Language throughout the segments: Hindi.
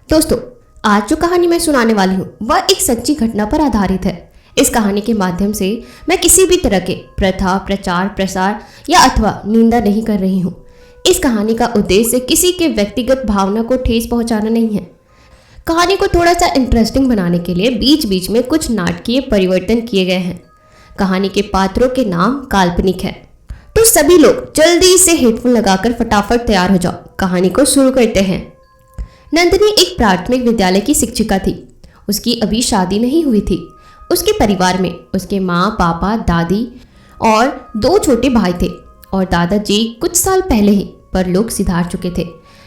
दोस्तों, आज जो कहानी मैं सुनाने वाली हूँ वह एक सच्ची घटना पर आधारित है। इस कहानी के माध्यम से मैं किसी भी तरह के प्रथा, प्रचार, प्रसार या अथवा निंदा नहीं कर रही हूँ। इस कहानी का उद्देश्य किसी के व्यक्तिगत भावना को ठेस पहुँचाना नहीं है। कहानी को थोड़ा सा इंटरेस्टिंग बनाने के लिए बीच बीच में कुछ नाटकीय परिवर्तन किए गए हैं। कहानी के पात्रों के नाम काल्पनिक है। तो सभी लोग जल्दी से हेडफोन लगाकर फटाफट तैयार हो जाओ, कहानी को शुरू करते हैं। नंदिनी एक प्राथमिक विद्यालय की शिक्षिका थी। उसकी अभी शादी नहीं हुई थी। उसके परिवार में उसके माँ, पापा, दादी और 2 छोटे भाई थे और दादाजी कुछ साल पहले ही परलोक सिधार चुके थे।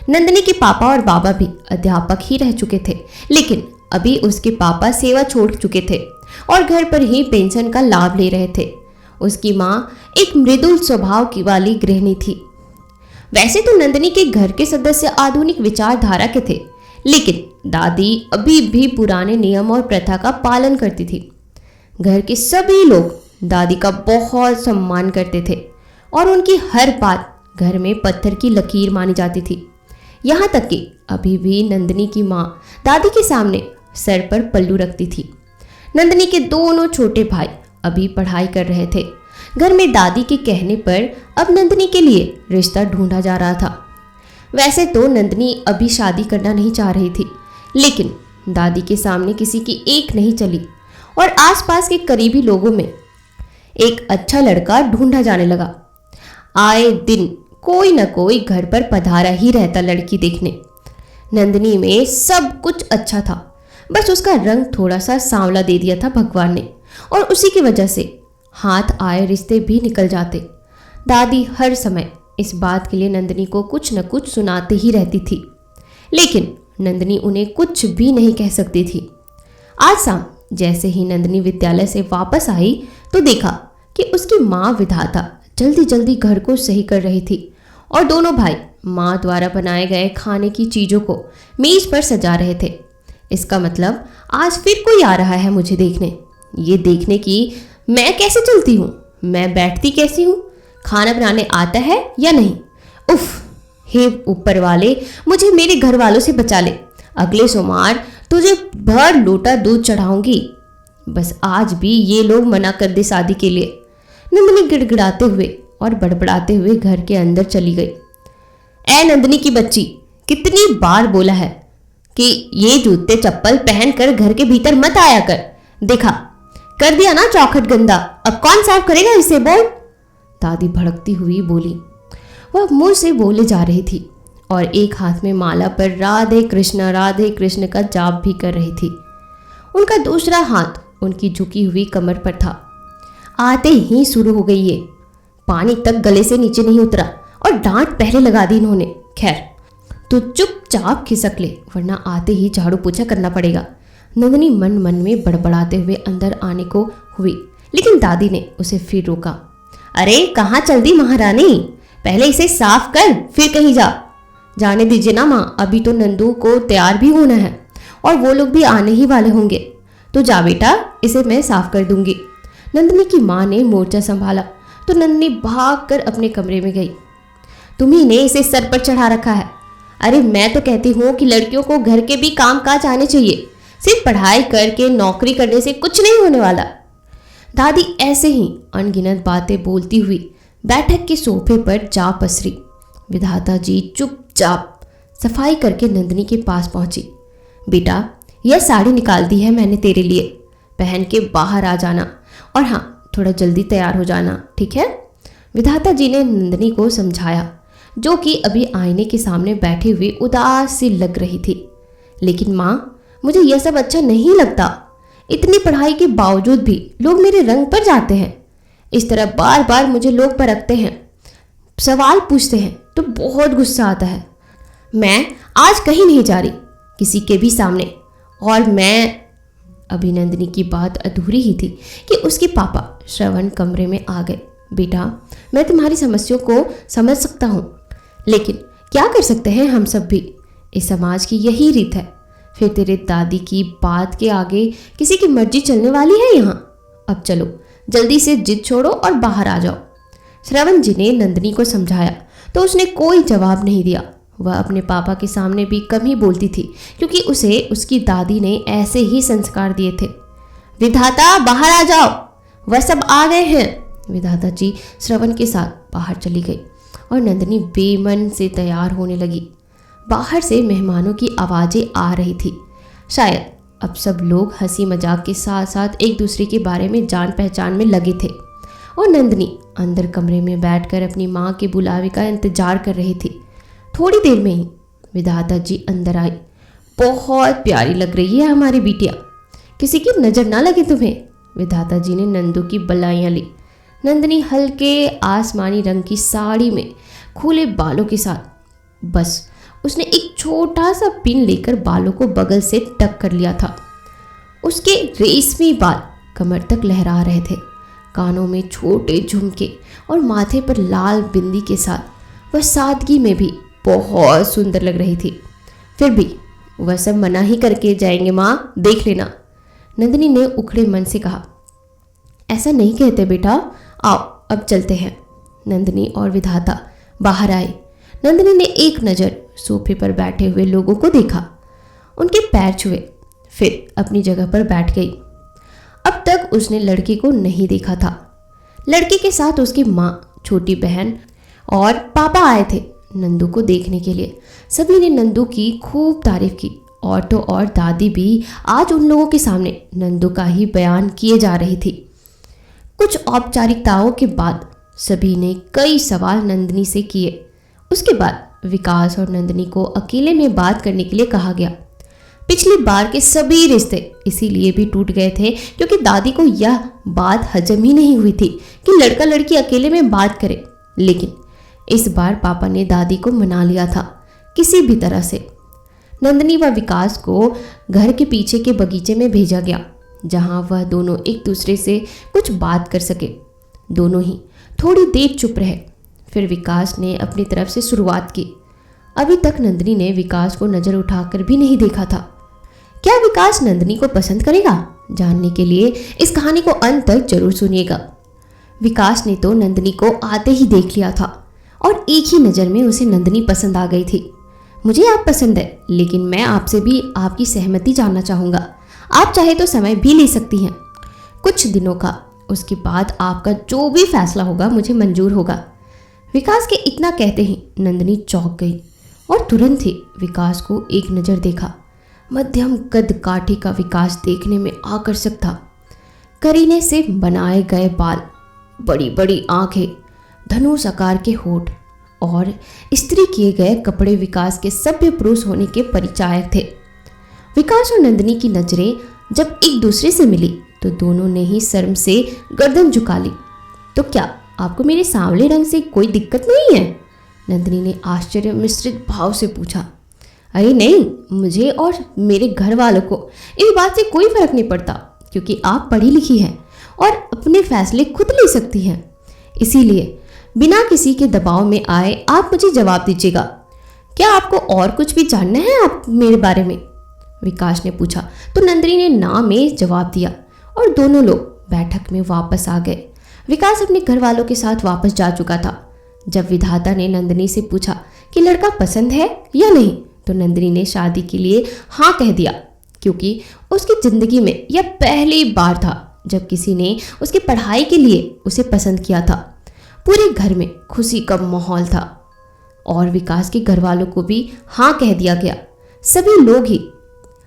नंदिनी के पापा और बाबा भी अध्यापक ही रह चुके थे, लेकिन अभी उसके पापा सेवा छोड़ चुके थे और घर पर ही पेंशन का लाभ ले रहे थे। उसकी माँ एक मृदुल स्वभाव की वाली गृहिणी थी। वैसे तो नंदिनी के घर के सदस्य आधुनिक विचारधारा के थे, लेकिन दादी अभी भी पुराने नियम और प्रथा का पालन करती थी। घर के सभी लोग दादी का बहुत सम्मान करते थे और उनकी हर बात घर में पत्थर की लकीर मानी जाती थी। यहाँ तक कि अभी भी नंदिनी की माँ दादी के सामने सर पर पल्लू रखती थी। नंदिनी के दोनों छोटे भाई अभी पढ़ाई कर रहे थे। घर में दादी के कहने पर अब नंदिनी के लिए रिश्ता ढूंढा जा रहा था। वैसे तो नंदिनी अभी शादी करना नहीं चाह रही थी, लेकिन दादी के सामने किसी की एक नहीं चली और आसपास के करीबी लोगों में एक अच्छा लड़का ढूंढा जाने लगा। आए दिन कोई न कोई घर पर पधारा ही रहता लड़की देखने। नंदिनी में सब कुछ अच्छा था, बस उसका रंग थोड़ा सा सांवला दे दिया था भगवान ने, और उसी की वजह से हाथ आए रिश्ते भी निकल जाते। दादी हर समय इस बात के लिए नंदिनी को कुछ न कुछ सुनाती ही रहती थी, लेकिन नंदिनी उन्हें कुछ भी नहीं कह सकती थी। आज शाम जैसे ही नंदिनी विद्यालय से वापस आई तो देखा कि उसकी माँ विधाता जल्दी जल्दी घर को सही कर रही थी और दोनों भाई माँ द्वारा बनाए गए खाने की चीज़ों को मेज पर सजा रहे थे। इसका मतलब आज फिर कोई आ रहा है मुझे देखने, ये देखने की मैं कैसे चलती हूँ, मैं बैठती कैसी हूँ, खाना बनाने आता है या नहीं। उफ, हे ऊपर वाले, मुझे मेरे घर वालों से बचा ले। अगले सोमवार तुझे भर लोटा दूध चढ़ाऊंगी। बस आज भी ये लोग मना कर दे शादी के लिए। नंदिनी गिड़गिड़ाते हुए और बड़बड़ाते हुए घर के अंदर चली गई। ऐ नंदिनी की बच्ची, कितनी बार बोला है कि ये जूते चप्पल पहनकर घर के भीतर मत आया कर। देखा, कर दिया ना चौखट गंदा, अब कौन साफ करेगा इसे, बोल। दादी भड़कती हुई बोली। वह मुंह से बोले जा रही थी और एक हाथ में माला पर राधे कृष्ण का जाप भी कर रही थी। उनका दूसरा हाथ उनकी झुकी हुई कमर पर था। आते ही शुरू हो गई ये, पानी तक गले से नीचे नहीं उतरा और डांट पहले लगा दी इन्होंने। खैर, तू चुपचाप खिसक ले, वरना आते ही झाड़ू पोछा करना पड़ेगा। नंदिनी मन मन में बड़बड़ाते हुए अंदर आने को हुई, लेकिन दादी ने उसे फिर रोका। अरे कहाँ चल दी महारानी, पहले इसे साफ कर फिर कहीं जा। जाने दीजिए ना माँ, अभी तो नंदू को तैयार भी होना है और वो लोग भी आने ही वाले होंगे। तो जा बेटा, इसे मैं साफ कर दूंगी। नंदिनी की माँ ने मोर्चा संभाला तो नंदिनी भाग कर अपने कमरे में गई। तुम्ही ने इसे सर पर चढ़ा रखा है। अरे मैं तो कहती हूँ कि लड़कियों को घर के भी काम काज आने चाहिए, सिर्फ पढ़ाई करके नौकरी करने से कुछ नहीं होने वाला। दादी ऐसे ही अनगिनत बातें बोलती हुई बैठक के सोफे पर जा पसरी। विधाता जी चुपचाप सफाई करके नंदिनी के पास पहुंची। बेटा, यह साड़ी निकाल दी है मैंने तेरे लिए, पहन के बाहर आ जाना, और हाँ, थोड़ा जल्दी तैयार हो जाना, ठीक है। विधाता जी ने नंदिनी को समझाया, जो कि अभी आईने के सामने बैठी हुई उदास सी लग रही थी। लेकिन माँ, मुझे यह सब अच्छा नहीं लगता। इतनी पढ़ाई के बावजूद भी लोग मेरे रंग पर जाते हैं। इस तरह बार बार मुझे लोग परखते हैं, सवाल पूछते हैं तो बहुत गुस्सा आता है। मैं आज कहीं नहीं जा रही किसी के भी सामने। और मैं, अभी नंदिनी की बात अधूरी ही थी कि उसके पापा श्रवण कमरे में आ गए। बेटा, मैं तुम्हारी समस्याओं को समझ सकता हूँ, लेकिन क्या कर सकते हैं हम सब भी, इस समाज की यही रीत है। फिर तेरे दादी की बात के आगे किसी की मर्जी चलने वाली है यहाँ। अब चलो, जल्दी से जिद छोड़ो और बाहर आ जाओ। श्रवण जी ने नंदिनी को समझाया तो उसने कोई जवाब नहीं दिया। वह अपने पापा के सामने भी कम ही बोलती थी, क्योंकि उसे उसकी दादी ने ऐसे ही संस्कार दिए थे। विधाता बाहर आ जाओ, वह सब आ गए हैं। विधाता जी श्रवण के साथ बाहर चली गई और नंदिनी बेमन से तैयार होने लगी। बाहर से मेहमानों की आवाज़ें आ रही थी। शायद अब सब लोग हंसी मजाक के साथ साथ एक दूसरे के बारे में जान पहचान में लगे थे और नंदिनी अंदर कमरे में बैठकर अपनी माँ के बुलावे का इंतजार कर रही थी। थोड़ी देर में ही विधाता जी अंदर आई। बहुत प्यारी लग रही है हमारी बिटिया, किसी की नज़र ना लगे तुम्हें। विधाता जी ने नंदू की बलाइयाँ ली। नंदिनी हल्के आसमानी रंग की साड़ी में खुले बालों के साथ, बस उसने एक छोटा सा पिन लेकर बालों को बगल से टक कर लिया था। उसके रेशमी बाल कमर तक लहरा रहे थे। कानों में छोटे झुमके और माथे पर लाल बिंदी के साथ वह सादगी में भी बहुत सुंदर लग रही थी। फिर भी वह सब मना ही करके जाएंगे माँ, देख लेना। नंदिनी ने उखड़े मन से कहा। ऐसा नहीं कहते बेटा, आओ अब चलते हैं। नंदिनी और विधाता बाहर आए। नंदिनी ने एक नज़र सोफे पर बैठे हुए लोगों को देखा, उनके पैर छुए, फिर अपनी जगह पर बैठ गई। अब तक उसने लड़के को नहीं देखा था। लड़के के साथ उसकी माँ, छोटी बहन और पापा आए थे नंदू को देखने के लिए। सभी ने नंदू की खूब तारीफ की और तो और दादी भी आज उन लोगों के सामने नंदू का ही बयान किए जा रही थी। कुछ औपचारिकताओं के बाद सभी ने कई सवाल नंदिनी से किए। उसके बाद विकास और नंदिनी को अकेले में बात करने के लिए कहा गया। पिछली बार के सभी रिश्ते इसीलिए भी टूट गए थे क्योंकि दादी को यह बात हजम ही नहीं हुई थी कि लड़का लड़की अकेले में बात करे। लेकिन इस बार पापा ने दादी को मना लिया था किसी भी तरह से। नंदिनी व विकास को घर के पीछे के बगीचे में भेजा गया, जहां वह दोनों एक दूसरे से कुछ बात कर सके। दोनों ही थोड़ी देर चुप रहे। फिर विकास ने अपनी तरफ से शुरुआत की। अभी तक नंदिनी ने विकास को नज़र उठाकर भी नहीं देखा था। क्या विकास नंदिनी को पसंद करेगा? जानने के लिए इस कहानी को अंत तक जरूर सुनिएगा। विकास ने तो नंदिनी को आते ही देख लिया था और एक ही नज़र में उसे नंदिनी पसंद आ गई थी। मुझे आप पसंद है, लेकिन मैं आपसे भी आपकी सहमति जानना चाहूँगा। आप चाहे तो समय भी ले सकती हैं, कुछ दिनों का। उसके बाद आपका जो भी फैसला होगा मुझे मंजूर होगा। विकास के इतना कहते ही नंदिनी चौंक गई और तुरंत ही विकास को एक नज़र देखा। मध्यम कद काठी का विकास देखने में आकर्षक था। करीने से बनाए गए बाल, बड़ी बड़ी आंखें, धनुष आकार के होठ और इस्त्री किए गए कपड़े विकास के सभ्य पुरुष होने के परिचायक थे। विकास और नंदिनी की नज़रें जब एक दूसरे से मिली तो दोनों ने ही शर्म से गर्दन झुका ली। तो क्या आपको मेरे सांवले रंग से कोई दिक्कत नहीं है? नंदिनी ने आश्चर्य मिश्रित भाव से पूछा। अरे नहीं, मुझे और मेरे घर वालों को इस बात से कोई फर्क नहीं पड़ता, क्योंकि आप पढ़ी लिखी हैं और अपने फैसले खुद ले सकती हैं। इसीलिए बिना किसी के दबाव में आए आप मुझे जवाब दीजिएगा। क्या आपको और कुछ भी जानना है आप मेरे बारे में? विकास ने पूछा तो नंदिनी ने ना में जवाब दिया और दोनों लोग बैठक में वापस आ गए। विकास अपने घर वालों के साथ वापस जा चुका था। जब विधाता ने नंदिनी से पूछा कि लड़का पसंद है या नहीं, तो नंदिनी ने शादी के लिए हाँ कह दिया, क्योंकि उसकी ज़िंदगी में यह पहली बार था जब किसी ने उसकी पढ़ाई के लिए उसे पसंद किया था। पूरे घर में खुशी का माहौल था और विकास के घर वालों को भी हाँ कह दिया गया। सभी लोग ही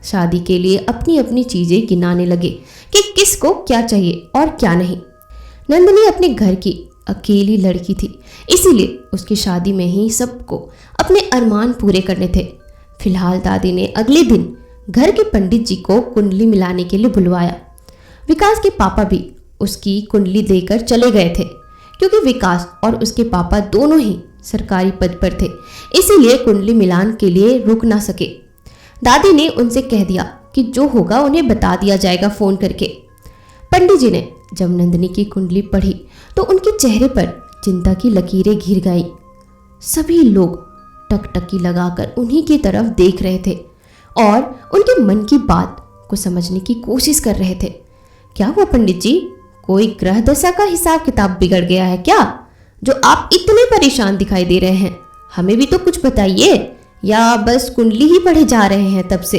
शादी के लिए अपनी अपनी चीज़ें गिनाने लगे कि किसको क्या चाहिए और क्या नहीं। नंदिनी अपने घर की अकेली लड़की थी, इसीलिए उसकी शादी में ही सबको अपने अरमान पूरे करने थे। फिलहाल दादी ने अगले दिन घर के पंडित जी को कुंडली मिलाने के लिए बुलवाया। विकास के पापा भी उसकी कुंडली देकर चले गए थे, क्योंकि विकास और उसके पापा दोनों ही सरकारी पद पर थे, इसीलिए कुंडली मिलान के लिए रुक ना सके। दादी ने उनसे कह दिया कि जो होगा उन्हें बता दिया जाएगा फ़ोन करके। पंडित जी ने जब नंदिनी की कुंडली पढ़ी तो उनके चेहरे पर चिंता की लकीरें घिर गई। सभी लोग टकटकी लगाकर उन्हीं की तरफ देख रहे थे और उनके मन की बात को समझने की कोशिश कर रहे थे। क्या हुआ पंडित जी? कोई ग्रह दशा का हिसाब किताब बिगड़ गया है क्या, जो आप इतने परेशान दिखाई दे रहे हैं? हमें भी तो कुछ बताइए। या बस कुंडली ही पढ़े जा रहे हैं तब से?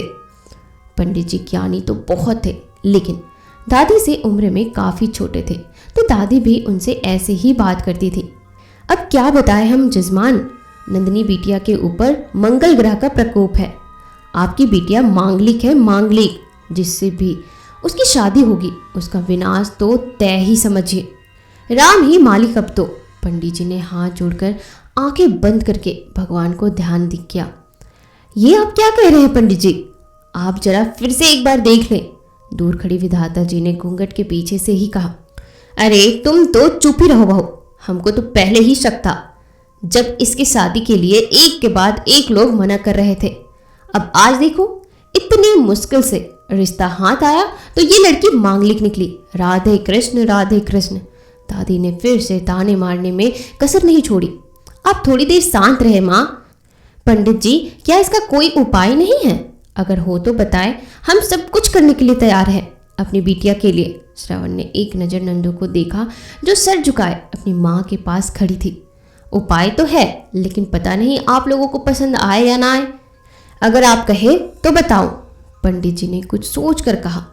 पंडित जी ज्ञानी तो बहुत थे, लेकिन दादी से उम्र में काफ़ी छोटे थे, तो दादी भी उनसे ऐसे ही बात करती थी। अब क्या बताएं हम जजमान, नंदिनी बिटिया के ऊपर मंगल ग्रह का प्रकोप है। आपकी बिटिया मांगलिक है, मांगलिक। जिससे भी उसकी शादी होगी उसका विनाश तो तय ही समझिए। राम ही मालिक अब तो। पंडित जी ने हाथ जोड़कर आंखें बंद करके भगवान को ध्यान दिख किया। ये आप क्या कह रहे हैं पंडित जी? आप जरा फिर से एक बार देख लें। दूर खड़ी विधाता जी ने घूंघट के पीछे से ही कहा। अरे तुम तो चुप ही रहो बहू, हमको तो पहले ही शक था, जब इसकी शादी के लिए एक के बाद एक लोग मना कर रहे थे। अब आज देखो, इतनी मुश्किल से रिश्ता हाथ आया तो ये लड़की मांगलिक निकली। राधे कृष्ण, राधे कृष्ण। दादी ने फिर से ताने मारने में कसर नहीं छोड़ी। आप थोड़ी देर शांत रहे माँ। पंडित जी, क्या इसका कोई उपाय नहीं है? अगर हो तो बताएं, हम सब कुछ करने के लिए तैयार हैं अपनी बिटिया के लिए। श्रवण ने एक नज़र नंदू को देखा, जो सर झुकाए अपनी माँ के पास खड़ी थी। उपाय तो है, लेकिन पता नहीं आप लोगों को पसंद आए या ना आए। अगर आप कहे तो बताओ। पंडित जी ने कुछ सोच कर कहा।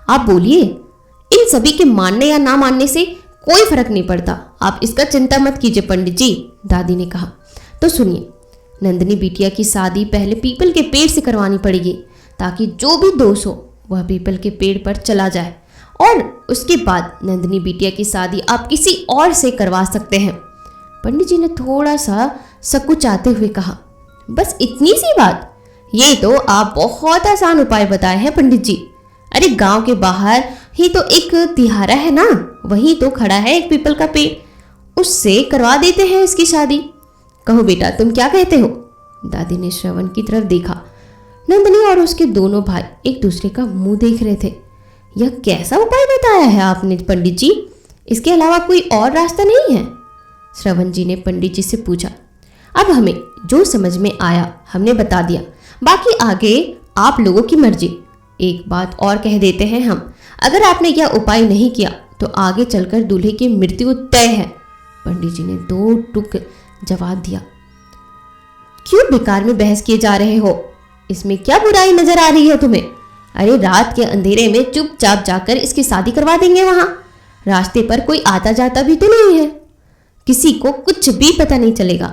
आप बोलिए। इन सभी के मानने या ना मानने से कोई फर्क नहीं पड़ता, आप इसका चिंता मत कीजिए पंडित जी, दादी ने कहा। तो सुनिए, नंदिनी बिटिया की शादी पहले पीपल के पेड़ से करवानी पड़ेगी, ताकि जो भी दोष हो वह पीपल के पेड़ पर चला जाए, और उसके बाद नंदिनी बिटिया की शादी आप किसी और से करवा सकते हैं। पंडित जी ने थोड़ा सा सकुचाते हुए कहा। बस इतनी सी बात? ये तो आप बहुत आसान उपाय बताए हैं पंडित जी। अरे गांव के बाहर ही तो एक तिहारा है ना, वहीं तो खड़ा है एक पीपल का पेड़, उससे करवा देते हैं इसकी शादी। कहो बेटा, तुम क्या कहते हो? दादी ने श्रवण की तरफ देखा। नंदिनी और उसके दोनों भाई एक दूसरे का मुंह देख रहे थे। यह कैसा उपाय बताया है आपने पंडित जी? इसके अलावा कोई और रास्ता नहीं है? श्रवण जी ने पंडित जी से पूछा। अब हमें जो समझ में आया हमने बता दिया, बाकी आगे आप लोगों की मर्जी। एक बात और कह देते हैं हम, अगर आपने यह उपाय नहीं किया तो आगे चलकर दूल्हे की मृत्यु तय है। पंडित जी ने दो टुक जवाब दिया। क्यों बेकार में बहस किए जा रहे हो? इसमें क्या बुराई नजर आ रही है तुम्हें? अरे रात के अंधेरे में चुपचाप जाकर इसकी शादी करवा देंगे। वहां रास्ते पर कोई आता जाता भी तो नहीं है, किसी को कुछ भी पता नहीं चलेगा।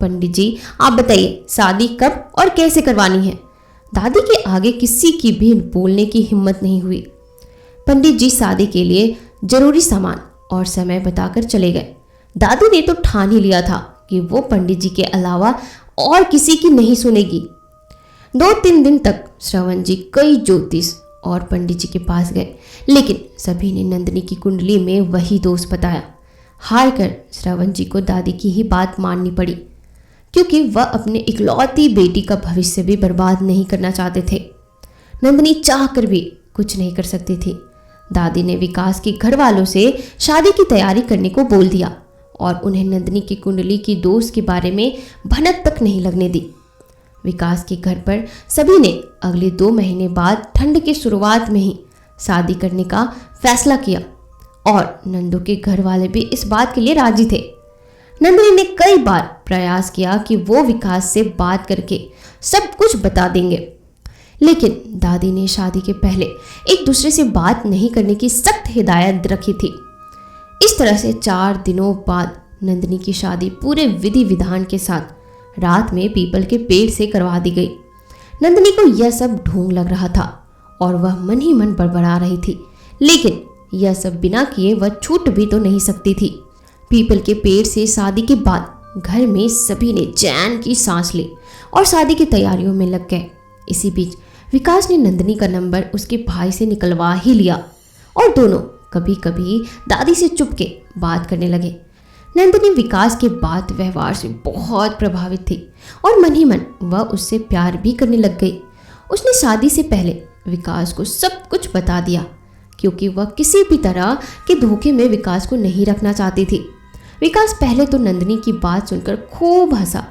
पंडित जी आप बताइए, शादी कब और कैसे करवानी है? दादी के आगे किसी की भी बोलने की हिम्मत नहीं हुई। पंडित जी शादी के लिए जरूरी सामान और समय बताकर चले गए। दादी ने तो ठान ही लिया था कि वो पंडित जी के अलावा और किसी की नहीं सुनेगी। 2-3 दिन तक श्रवण जी कई ज्योतिष और पंडित जी के पास गए, लेकिन सभी ने नंदिनी की कुंडली में वही दोष बताया। हार कर श्रवण जी को दादी की ही बात माननी पड़ी, क्योंकि वह अपने इकलौती बेटी का भविष्य भी बर्बाद नहीं करना चाहते थे। नंदिनी चाह कर भी कुछ नहीं कर सकती थी। दादी ने विकास के घर वालों से शादी की तैयारी करने को बोल दिया और उन्हें नंदिनी की कुंडली की दोष के बारे में भनक तक नहीं लगने दी। विकास के घर पर सभी ने अगले 2 महीने बाद ठंड की शुरुआत में ही शादी करने का फैसला किया, और नंदू के घर वाले भी इस बात के लिए राजी थे। नंदिनी ने कई बार प्रयास किया कि वो विकास से बात करके सब कुछ बता देंगे, लेकिन दादी ने शादी के पहले एक दूसरे से बात नहीं करने की सख्त हिदायत रखी थी। इस तरह से 4 दिनों बाद नंदिनी की शादी पूरे विधि विधान के साथ रात में पीपल के पेड़ से करवा दी गई। नंदिनी को यह सब ढोंग लग रहा था और वह मन ही मन बड़बड़ा रही थी, लेकिन यह सब बिना किए वह छूट भी तो नहीं सकती थी। पीपल के पेड़ से शादी के बाद घर में सभी ने चैन की सांस ली और शादी की तैयारियों में लग गए। इसी बीच विकास ने नंदिनी का नंबर उसके भाई से निकलवा ही लिया और दोनों कभी कभी दादी से चुपके बात करने लगे। नंदिनी विकास के बात व्यवहार से बहुत प्रभावित थी और मन ही मन वह उससे प्यार भी करने लग गई। उसने शादी से पहले विकास को सब कुछ बता दिया, क्योंकि वह किसी भी तरह के धोखे में विकास को नहीं रखना चाहती थी। विकास पहले तो नंदिनी की बात सुनकर खूब हंसा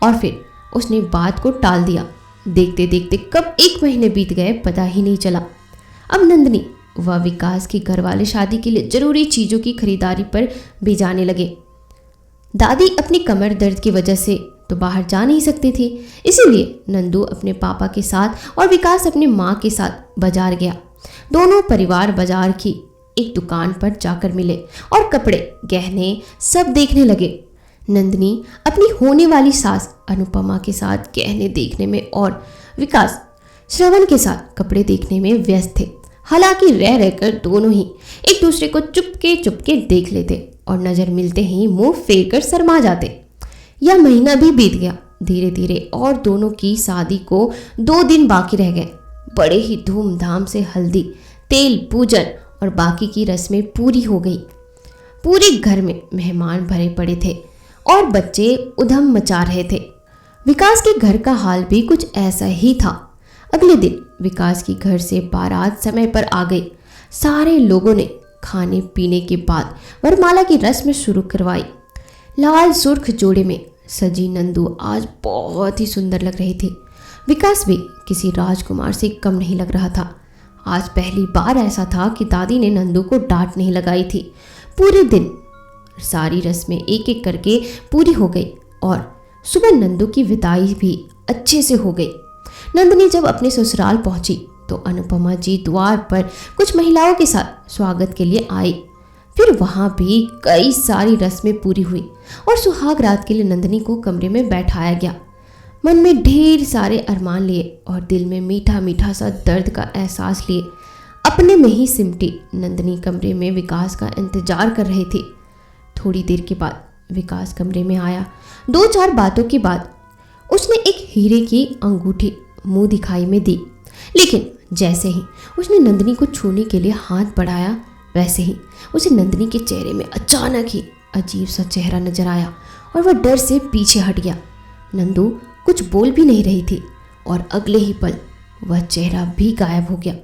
और फिर उसने बात को टाल दिया। देखते देखते कब 1 महीने बीत गए पता ही नहीं चला। अब नंदिनी व विकास के घर वाले शादी के लिए जरूरी चीज़ों की खरीदारी पर भी जाने लगे। दादी अपनी कमर दर्द की वजह से तो बाहर जा नहीं सकती थी, इसीलिए नंदू अपने पापा के साथ और विकास अपनी माँ के साथ बाजार गया। दोनों परिवार बाजार की एक दुकान पर जाकर मिले और कपड़े, गहने सब देखने लगे। नंदिनी अपनी होने वाली सास अनुपमा के साथ गहने देखने में और विकास श्रवण के साथ कपड़े देखने में व्यस्त थे। हालांकि रह रहकर दोनों ही एक दूसरे को चुपके चुपके देख लेते और नजर मिलते ही मुंह फेर कर शर्मा जाते। यह महीना भी बीत गया धीरे धीरे और दोनों की शादी को 2 दिन बाकी रह गए। बड़े ही धूमधाम से हल्दी, तेल, पूजन और बाकी की रस्में पूरी हो गई। पूरे घर में मेहमान भरे पड़े थे और बच्चे उधम मचा रहे थे। विकास के घर का हाल भी कुछ ऐसा ही था। अगले दिन विकास की घर से बारात समय पर आ गई। सारे लोगों ने खाने पीने के बाद वरमाला की रस्म शुरू करवाई। लाल सुर्ख जोड़े में सजी नंदू आज बहुत ही सुंदर लग रही थी। विकास भी किसी राजकुमार से कम नहीं लग रहा था। आज पहली बार ऐसा था कि दादी ने नंदू को डांट नहीं लगाई थी। पूरे दिन सारी रस्में एक एक करके पूरी हो गई और सुबह नंदू की विदाई भी अच्छे से हो गई। नंदिनी जब अपने ससुराल पहुंची तो अनुपमा जी द्वार पर कुछ महिलाओं के साथ स्वागत के लिए आई। फिर वहां भी कई सारी रस्में पूरी हुई और सुहाग रात के लिए नंदिनी को कमरे में बैठाया गया। मन में ढेर सारे अरमान लिए और दिल में मीठा मीठा सा दर्द का एहसास लिए अपने में ही सिमटी नंदिनी कमरे में विकास का इंतजार कर रही थी। थोड़ी देर के बाद विकास कमरे में आया। 2-4 बातों के बाद उसने एक हीरे की अंगूठी मुंह दिखाई में दी, लेकिन जैसे ही उसने नंदिनी को छूने के लिए हाथ बढ़ाया वैसे ही उसे नंदिनी के चेहरे में अचानक ही अजीब सा चेहरा नजर आया और वह डर से पीछे हट गया। नंदू कुछ बोल भी नहीं रही थी और अगले ही पल वह चेहरा भी गायब हो गया।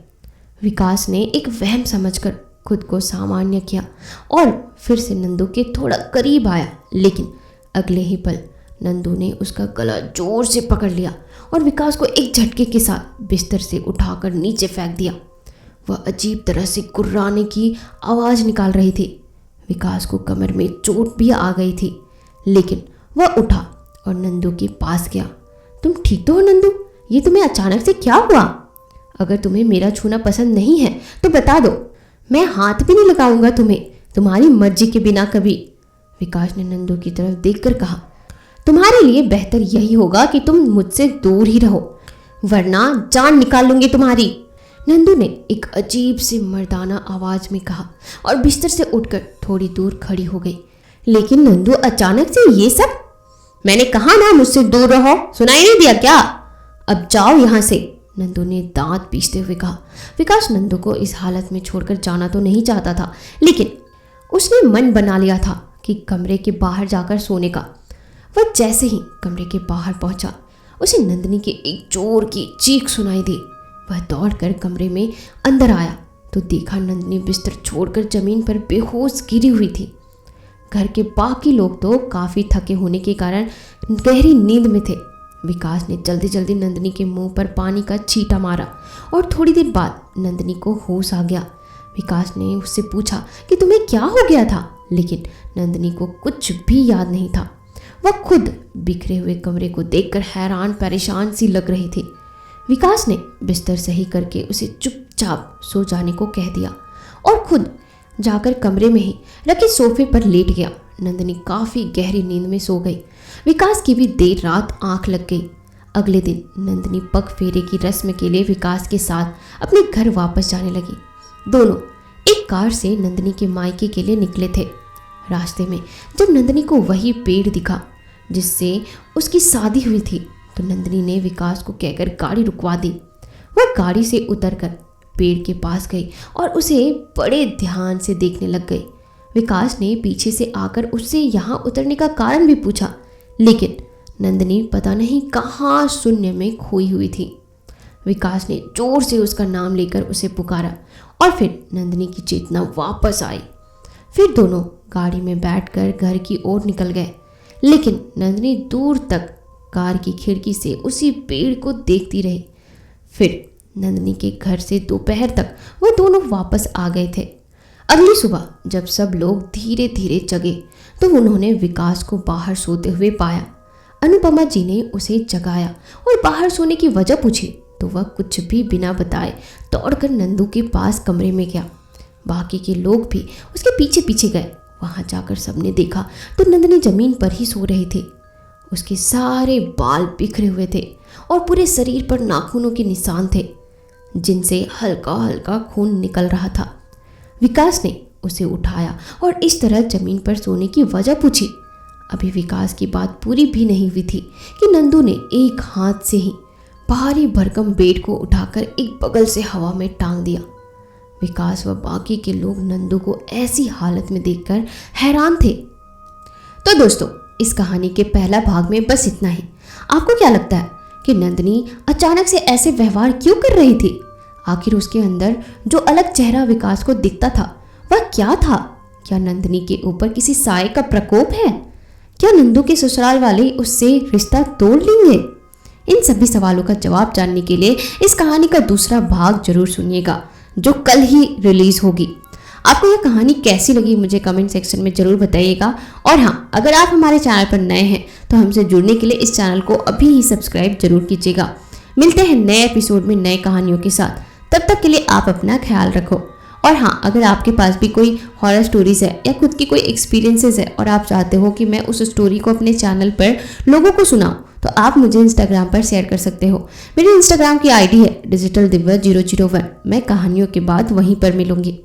विकास ने एक वहम समझकर खुद को सामान्य किया और फिर से नंदू के थोड़ा करीब आया, लेकिन अगले ही पल नंदू ने उसका गला जोर से पकड़ लिया और विकास को एक झटके के साथ बिस्तर से उठाकर नीचे फेंक दिया। वह अजीब तरह से गुर्राने की आवाज़ निकाल रही थी। विकास को कमर में चोट भी आ गई थी, लेकिन वह उठा और नंदू के पास गया। तुम ठीक तो हो नंदू? ये तुम्हें अचानक से क्या हुआ? अगर तुम्हें मेरा छूना पसंद नहीं है तो बता दो, मैं हाथ भी नहीं लगाऊंगा तुम्हें, तुम्हारी मर्जी के बिना कभी। विकास ने नंदू की तरफ देखकर कहा, तुम्हारे लिए बेहतर यही होगा कि तुम मुझसे दूर ही रहो, वरना जान निकाल लूंगी तुम्हारी। नंदू ने एक अजीब सी मर्दाना आवाज में कहा और बिस्तर से उठकर थोड़ी दूर खड़ी हो गई। लेकिन नंदू अचानक से ये सब? मैंने कहा ना मुझसे दूर रहो, सुनाई नहीं दिया क्या? अब जाओ यहाँ से, नंदू ने दांत पीसते हुए कहा। विकास नंदू को इस हालत में छोड़कर जाना तो नहीं चाहता था, लेकिन उसने मन बना लिया था कि कमरे के बाहर जाकर सोने का। वह जैसे ही कमरे के बाहर पहुंचा, उसे नंदिनी की एक जोर की चीख सुनाई दी। वह दौड़कर कमरे में अंदर आया तो देखा नंदिनी बिस्तर छोड़कर जमीन पर बेहोश गिरी हुई थी। घर के बाकी लोग तो काफ़ी थके होने के कारण गहरी नींद में थे। विकास ने जल्दी जल्दी नंदिनी के मुंह पर पानी का छींटा मारा और थोड़ी देर बाद नंदिनी को होश आ गया। विकास ने उससे पूछा कि तुम्हें क्या हो गया था, लेकिन नंदिनी को कुछ भी याद नहीं था। वह खुद बिखरे हुए कमरे को देखकर हैरान परेशान सी लग रही थी। विकास ने बिस्तर सही करके उसे चुपचाप सो जाने को कह दिया और खुद जाकर कमरे में ही रखे सोफे पर लेट गया। नंदिनी काफ़ी गहरी नींद में सो गई। विकास की भी देर रात आंख लग गई। अगले दिन नंदिनी पग फेरे की रस्म के लिए विकास के साथ अपने घर वापस जाने लगी। दोनों एक कार से नंदिनी के मायके के लिए निकले थे। रास्ते में जब नंदिनी को वही पेड़ दिखा जिससे उसकी शादी हुई थी, तो नंदिनी ने विकास को कहकर गाड़ी रुकवा दी। वह गाड़ी से उतरकर पेड़ के पास गई और उसे बड़े ध्यान से देखने लग गई। विकास ने पीछे से आकर उससे यहाँ उतरने का कारण भी पूछा, लेकिन नंदिनी पता नहीं कहाँ शून्य में खोई हुई थी। विकास ने जोर से उसका नाम लेकर उसे पुकारा और फिर नंदिनी की चेतना वापस आई। फिर दोनों गाड़ी में बैठकर घर की ओर निकल गए, लेकिन नंदिनी दूर तक कार की खिड़की से उसी पेड़ को देखती रही। फिर नंदिनी के घर से दोपहर तक वो दोनों वापस आ गए थे। अगली सुबह जब सब लोग धीरे धीरे जगे तो उन्होंने विकास को बाहर सोते हुए पाया। अनुपमा जी ने उसे जगाया और बाहर सोने की वजह पूछी तो वह कुछ भी बिना बताए दौड़कर नंदू के पास कमरे में गया। बाकी के लोग भी उसके पीछे पीछे गए। वहां जाकर सबने देखा तो नंदनी जमीन पर ही सो रही थी। उसके सारे बाल बिखरे हुए थे और पूरे शरीर पर नाखूनों के निशान थे जिनसे हल्का हल्का खून निकल रहा था। विकास ने उसे उठाया और इस तरह जमीन पर सोने की वजह पूछी। अभी विकास की बात पूरी भी नहीं हुई थी कि नंदू ने एक हाथ से ही भारी भरकम बेड को उठाकर एक बगल से हवा में टांग दिया। विकास व बाकी के लोग नंदू को ऐसी हालत में देखकर हैरान थे। तो दोस्तों, इस कहानी के पहला भाग में बस इतना ही। आपको क्या लगता है कि नंदनी अचानक से ऐसे व्यवहार क्यों कर रही थी? आखिर उसके अंदर जो अलग चेहरा विकास को दिखता था वह क्या था? क्या नंदनी के ऊपर किसी साए का प्रकोप है? क्या नंदू के ससुराल वाले उससे रिश्ता तोड़ लेंगे? इन सभी सवालों का जवाब जानने के लिए इस कहानी का दूसरा भाग जरूर सुनिएगा जो कल ही रिलीज होगी। आपको यह कहानी कैसी लगी मुझे कमेंट सेक्शन में जरूर बताइएगा। और हाँ, अगर आप हमारे चैनल पर नए हैं तो हमसे जुड़ने के लिए इस चैनल को अभी ही सब्सक्राइब जरूर कीजिएगा। मिलते हैं नए एपिसोड में नए कहानियों के साथ। तब तक के लिए आप अपना ख्याल रखो। और हाँ, अगर आपके पास भी कोई हॉरर स्टोरीज है या खुद की कोई एक्सपीरियंसेस है और आप चाहते हो कि मैं उस स्टोरी को अपने चैनल पर लोगों को सुनाऊं तो आप मुझे इंस्टाग्राम पर शेयर कर सकते हो। मेरी इंस्टाग्राम की आईडी है digitaldiva001। मैं कहानियों के बाद वहीं पर मिलूंगी।